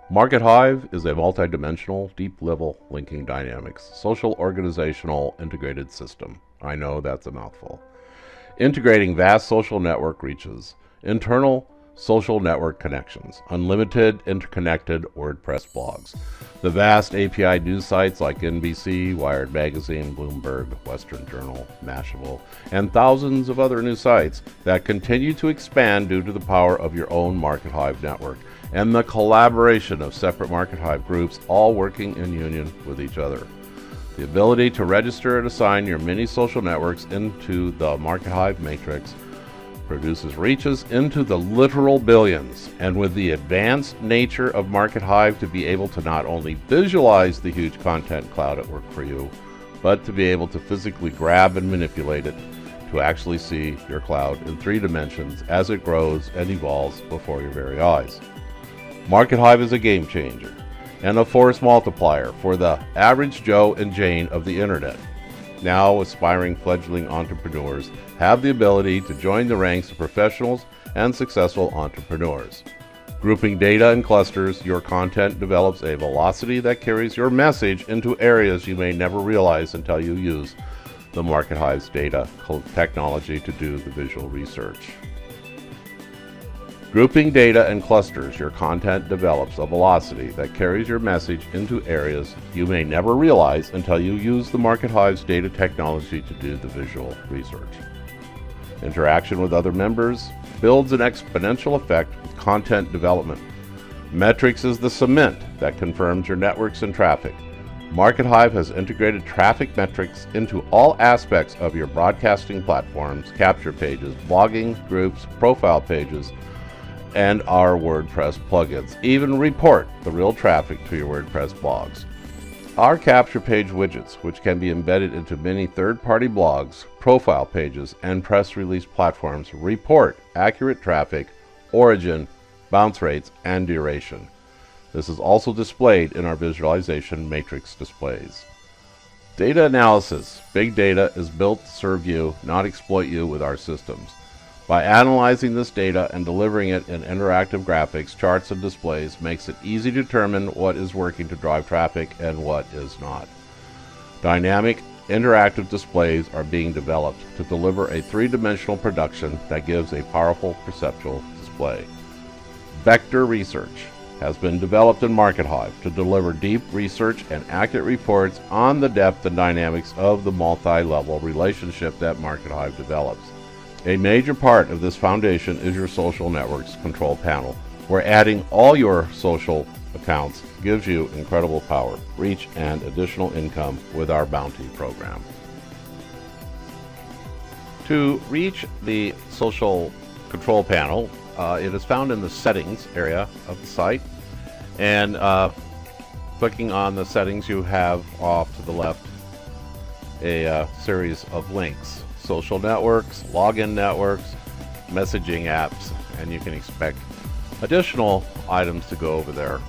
Markethive is a multidimensional, deep-level linking dynamics, social organizational integrated system. I know that's a mouthful. Integrating vast social network reaches, internal social network connections, unlimited interconnected WordPress blogs, the vast API news sites like NBC, Wired Magazine, Bloomberg, Western Journal, Mashable, and thousands of other new sites that continue to expand due to the power of your own Markethive network and the collaboration of separate Markethive groups all working in union with each other. The ability to register and assign your mini social networks into the Markethive matrix produces reaches into the literal billions, and with the advanced nature of Markethive to be able to not only visualize the huge content cloud at work for you, but to be able to physically grab and manipulate it to actually see your cloud in 3 dimensions as it grows and evolves before your very eyes. Markethive is a game changer and a force multiplier for the average Joe and Jane of the internet. Now aspiring fledgling entrepreneurs have the ability to join the ranks of professionals and successful entrepreneurs. Grouping data in clusters, your content develops a velocity that carries your message into areas you may never realize until you use the Markethive's data technology to do the visual research. Grouping data in clusters, your content develops a velocity that carries your message into areas you may never realize until you use the Markethive's data technology to do the visual research. Interaction with other members builds an exponential effect with content development. Metrics is the cement that confirms your networks and traffic. Markethive has integrated traffic metrics into all aspects of your broadcasting platforms, capture pages, blogging, groups, profile pages, and our WordPress plugins. Even report the real traffic to your WordPress blogs. Our capture page widgets, which can be embedded into many third-party blogs, profile pages, and press release platforms, report accurate traffic, origin, bounce rates, and duration. This is also displayed in our visualization matrix displays. Data analysis. Big data is built to serve you, not exploit you with our systems. By analyzing this data and delivering it in interactive graphics, charts, and displays makes it easy to determine what is working to drive traffic and what is not. Dynamic, interactive displays are being developed to deliver a 3-dimensional production that gives a powerful perceptual display. Vector research has been developed in Markethive to deliver deep research and accurate reports on the depth and dynamics of the multi-level relationship that Markethive develops. A major part of this foundation is your social networks control panel, where adding all your social accounts gives you incredible power, reach, and additional income with our bounty program. To reach the social control panel, it is found in the settings area of the site, and clicking on the settings, you have off to the left a series of links. Social networks, login networks, messaging apps, and you can expect additional items to go over there.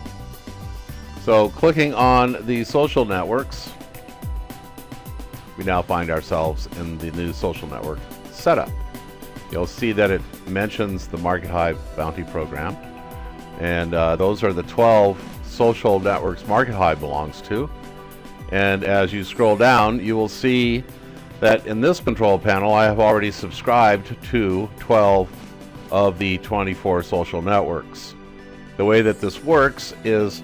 So clicking on the social networks, we now find ourselves in the new social network setup. You'll see that it mentions the Markethive bounty program, and those are the 12 social networks Markethive belongs to. And as you scroll down, you will see that in this control panel I have already subscribed to 12 of the 24 social networks. The way that this works is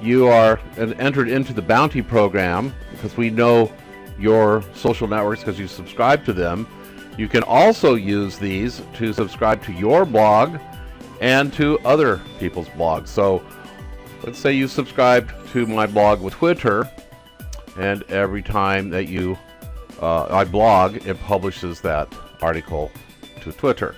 you are entered into the bounty program because we know your social networks because you subscribe to them. You can also use these to subscribe to your blog and to other people's blogs. So let's say you subscribe to my blog with Twitter, and every time that I blog, it publishes that article to Twitter.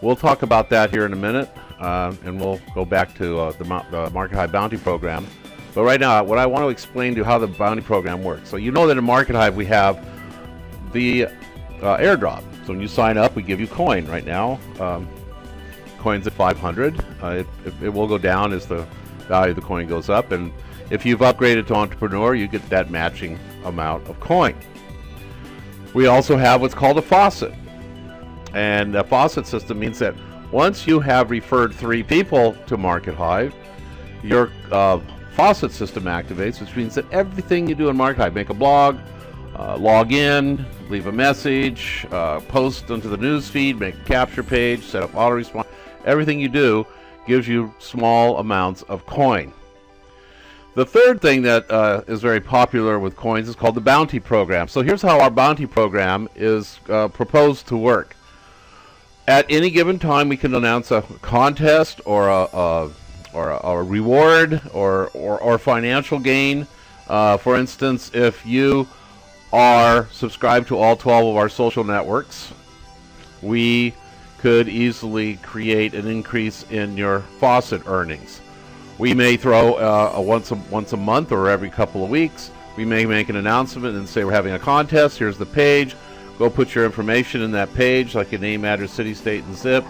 We'll talk about that here in a minute, and we'll go back to the Markethive bounty program. But right now, what I want to explain to you how the bounty program works. So you know that in Markethive we have the airdrop. So when you sign up, we give you coin right now. Coin's at 500. It will go down as the value of the coin goes up, and if you've upgraded to entrepreneur, you get that matching amount of coin. We also have what's called a faucet. And a faucet system means that once you have referred 3 people to Markethive, your faucet system activates, which means that everything you do in Markethive, make a blog, log in, leave a message, post onto the news feed, make a capture page, set up auto response, everything you do gives you small amounts of coin. The third thing that is very popular with coins is called the bounty program. So here's how our bounty program is proposed to work. At any given time, we can announce a contest or a reward or financial gain. For instance, if you are subscribed to all 12 of our social networks, we could easily create an increase in your faucet earnings. We may throw once a month or every couple of weeks, we may make an announcement and say we're having a contest, here's the page, go put your information in that page, like your name, address, city, state, and zip,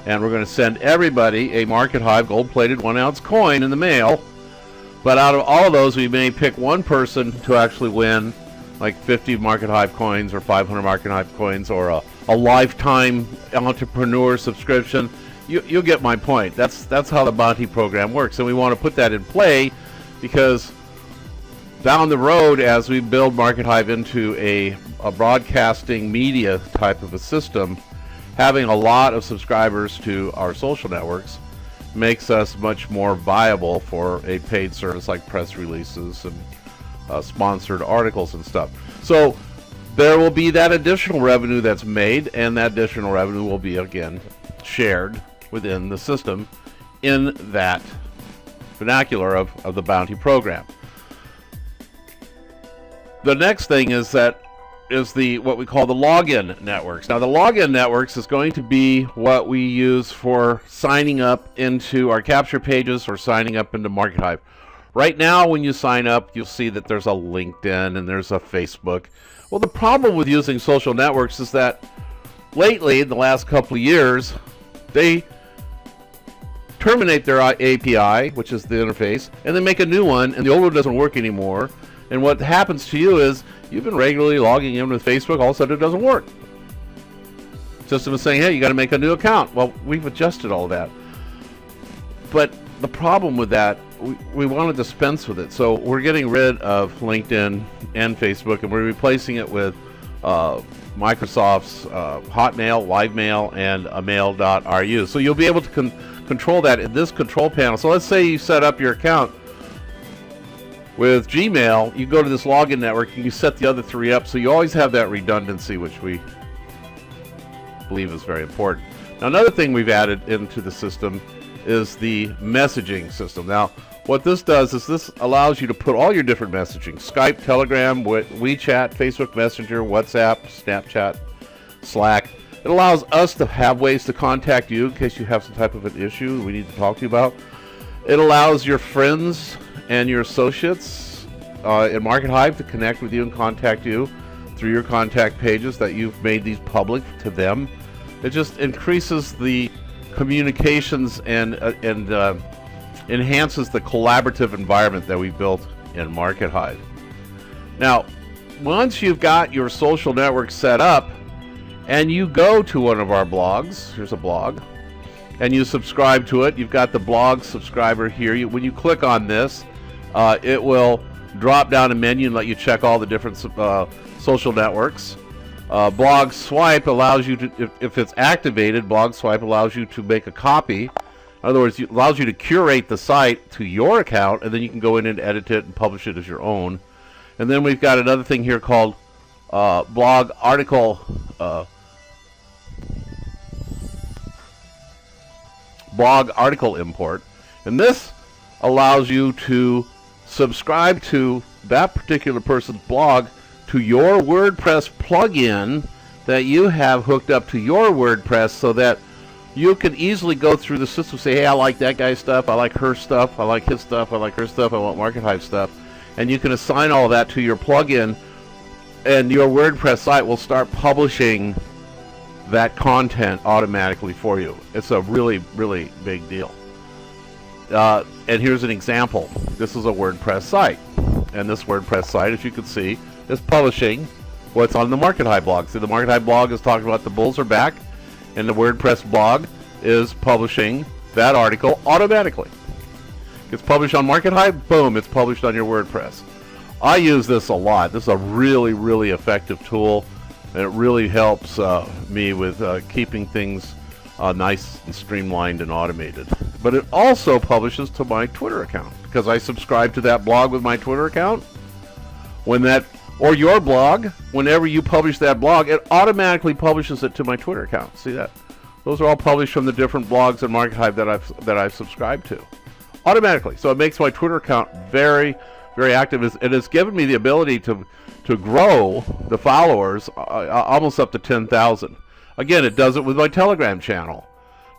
and we're going to send everybody a Markethive gold-plated 1-ounce coin in the mail. But out of all of those, we may pick one person to actually win like 50 Markethive coins or 500 Markethive coins or a lifetime entrepreneur subscription. You'll get my point. That's how the bounty program works, and we want to put that in play because down the road, as we build Markethive into a broadcasting media type of a system, having a lot of subscribers to our social networks makes us much more viable for a paid service like press releases and sponsored articles and stuff. So there will be that additional revenue that's made, and that additional revenue will be again shared within the system in that vernacular of the bounty program. The next thing is what we call the login networks. Now the login networks is going to be what we use for signing up into our capture pages or signing up into Markethive. Right now when you sign up, you'll see that there's a LinkedIn and there's a Facebook. Well, the problem with using social networks is that lately, in the last couple of years, they terminate their API, which is the interface, and then make a new one, and the old one doesn't work anymore. And what happens to you is you've been regularly logging in with Facebook, all of a sudden it doesn't work. System is saying, hey, you got to make a new account. Well, we've adjusted all that. But the problem with that, we want to dispense with it. So we're getting rid of LinkedIn and Facebook, and we're replacing it with Microsoft's Hotmail, LiveMail, and mail.ru. So you'll be able to control that in this control panel. So let's say you set up your account with Gmail, you go to this login network and you set the other three up, so you always have that redundancy, which we believe is very important. Now another thing we've added into the system is the messaging system. Now what this does is this allows you to put all your different messaging, Skype, Telegram, WeChat, Facebook Messenger, WhatsApp, Snapchat, Slack. It allows us to have ways to contact you in case you have some type of an issue we need to talk to you about. It allows your friends and your associates in Markethive to connect with you and contact you through your contact pages that you've made these public to them. It just increases the communications and enhances the collaborative environment that we built in Markethive. Now, once you've got your social network set up and you go to one of our blogs, here's a blog, and you subscribe to it, you've got the blog subscriber here. When you click on this, it will drop down a menu and let you check all the different social networks. Blog Swipe allows you to, if it's activated, Blog Swipe allows you to make a copy. In other words, it allows you to curate the site to your account, and then you can go in and edit it and publish it as your own. And then we've got another thing here called blog article import, and this allows you to subscribe to that particular person's blog to your WordPress plugin that you have hooked up to your WordPress, so that you can easily go through the system and say, hey, I like that guy's stuff, I like her stuff, I like his stuff, I like her stuff, I want Markethive stuff, and you can assign all of that to your plugin, and your WordPress site will start publishing that content automatically for you. It's a really, really big deal. And here's an example. This is a WordPress site, and this WordPress site, as you can see, is publishing what's on the Markethive blog. So the Markethive blog is talking about the bulls are back, and the WordPress blog is publishing that article automatically. Gets published on Markethive, boom, it's published on your WordPress. I use this a lot. This is a really, really effective tool, and it really helps me with keeping things nice and streamlined and automated. But it also publishes to my Twitter account, because I subscribe to that blog with my Twitter account. When that, or your blog, whenever you publish that blog, it automatically publishes it to my Twitter account. See that? Those are all published from the different blogs in Markethive that I've subscribed to, automatically. So it makes my Twitter account very, very active. It has given me the ability to grow the followers almost up to 10,000. Again, it does it with my Telegram channel.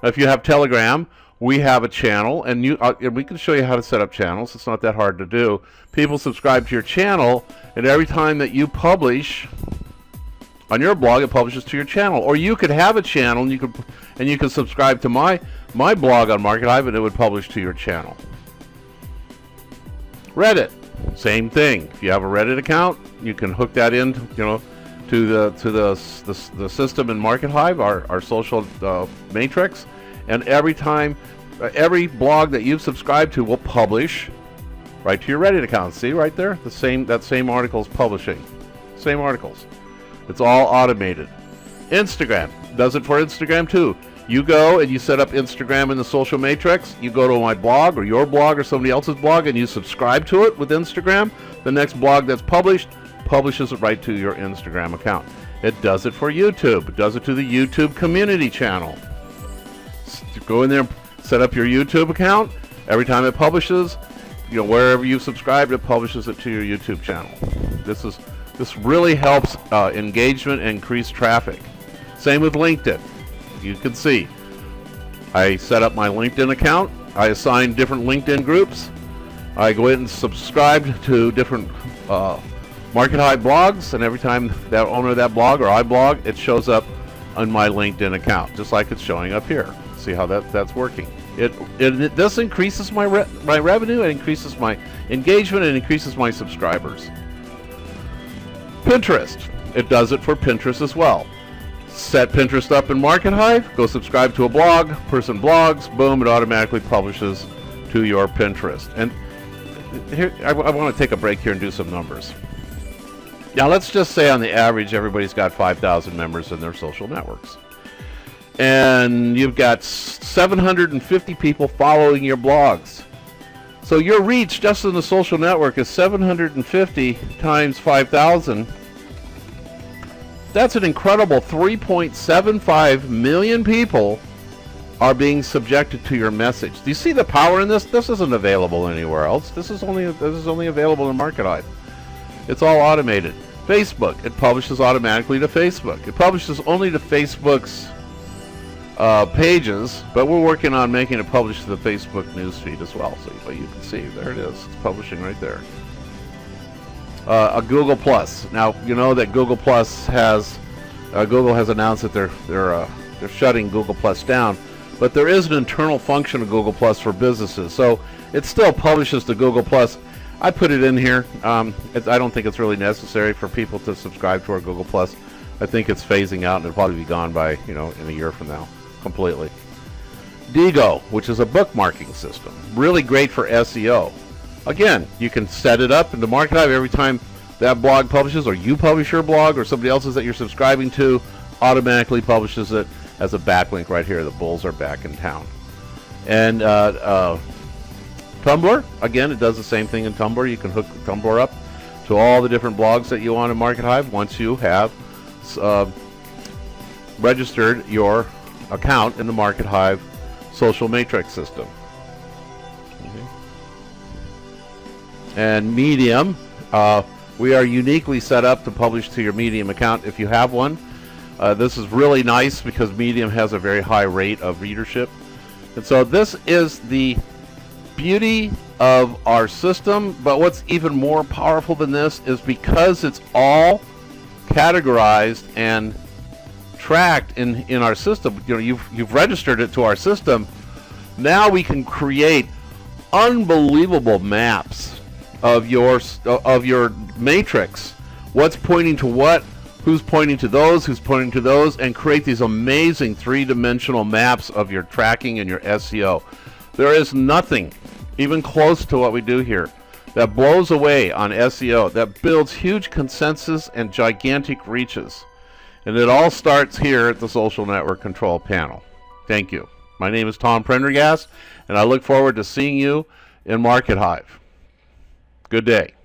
Now, if you have Telegram, we have a channel, and we can show you how to set up channels. It's not that hard to do. People subscribe to your channel, and every time that you publish on your blog, it publishes to your channel. Or you could have a channel, and you can subscribe to my blog on Markethive, and it would publish to your channel. Reddit, same thing. If you have a Reddit account, you can hook that in, to the system in Markethive, our social matrix, and every every blog that you've subscribed to will publish right to your Reddit account. See right there, that same article is publishing, same articles. It's all automated. Instagram does it for Instagram too. You go and you set up Instagram in the social matrix. You go to my blog or your blog or somebody else's blog and you subscribe to it with Instagram. The next blog that's published publishes it right to your Instagram account. It does it for YouTube. It does it to the YouTube community channel. Go in there, set up your YouTube account. Every time it publishes, wherever you subscribe, it publishes it to your YouTube channel. This really helps engagement and increase traffic. Same with LinkedIn. You can see I set up my LinkedIn account. I assign different LinkedIn groups. I go in and subscribe to different Markethive blogs, and every time that owner of that blog or I blog, it shows up on my LinkedIn account, just like it's showing up here. See how that's working. This increases my revenue, it increases my engagement, it increases my subscribers. Pinterest, it does it for Pinterest as well. Set Pinterest up in Markethive, go subscribe to a blog, person blogs, boom, it automatically publishes to your Pinterest. And here, I want to take a break here and do some numbers. Now let's just say on the average everybody's got 5,000 members in their social networks. And you've got 750 people following your blogs. So your reach just in the social network is 750 times 5,000. That's an incredible 3.75 million people are being subjected to your message. Do you see the power in this? This isn't available anywhere else. This is only available in Markethive. It's all automated. Facebook, it publishes automatically to Facebook. It publishes only to Facebook's pages, but we're working on making it publish to the Facebook newsfeed as well. So you can see, there it is. It's publishing right there. A Google Plus. Now you know that Google Plus has Google has announced that they're shutting Google Plus down, but there is an internal function of Google Plus for businesses, so it still publishes to Google Plus. I put it in here. I don't think it's really necessary for people to subscribe to our Google Plus. I think it's phasing out, and it'll probably be gone by in a year from now completely. Digo, which is a bookmarking system, really great for SEO. Again, you can set it up into Markethive every time that blog publishes, or you publish your blog, or somebody else's that you're subscribing to, automatically publishes it as a backlink right here. The Bulls are back in town. And Tumblr, again, it does the same thing in Tumblr. You can hook Tumblr up to all the different blogs that you want in Markethive once you have registered your account in the Markethive social matrix system. And Medium, we are uniquely set up to publish to your Medium account if you have one. This is really nice because Medium has a very high rate of readership. And so this is the beauty of our system, but what's even more powerful than this is because it's all categorized and tracked in our system. You've registered it to our system. Now we can create unbelievable maps of your matrix. What's pointing to what? Who's pointing to those? Who's pointing to those? And create these amazing three-dimensional maps of your tracking and your SEO. There is nothing even close to what we do here, that blows away on SEO, that builds huge consensus and gigantic reaches. And it all starts here at the Social Network Control Panel. Thank you. My name is Tom Prendergast, and I look forward to seeing you in Markethive. Good day.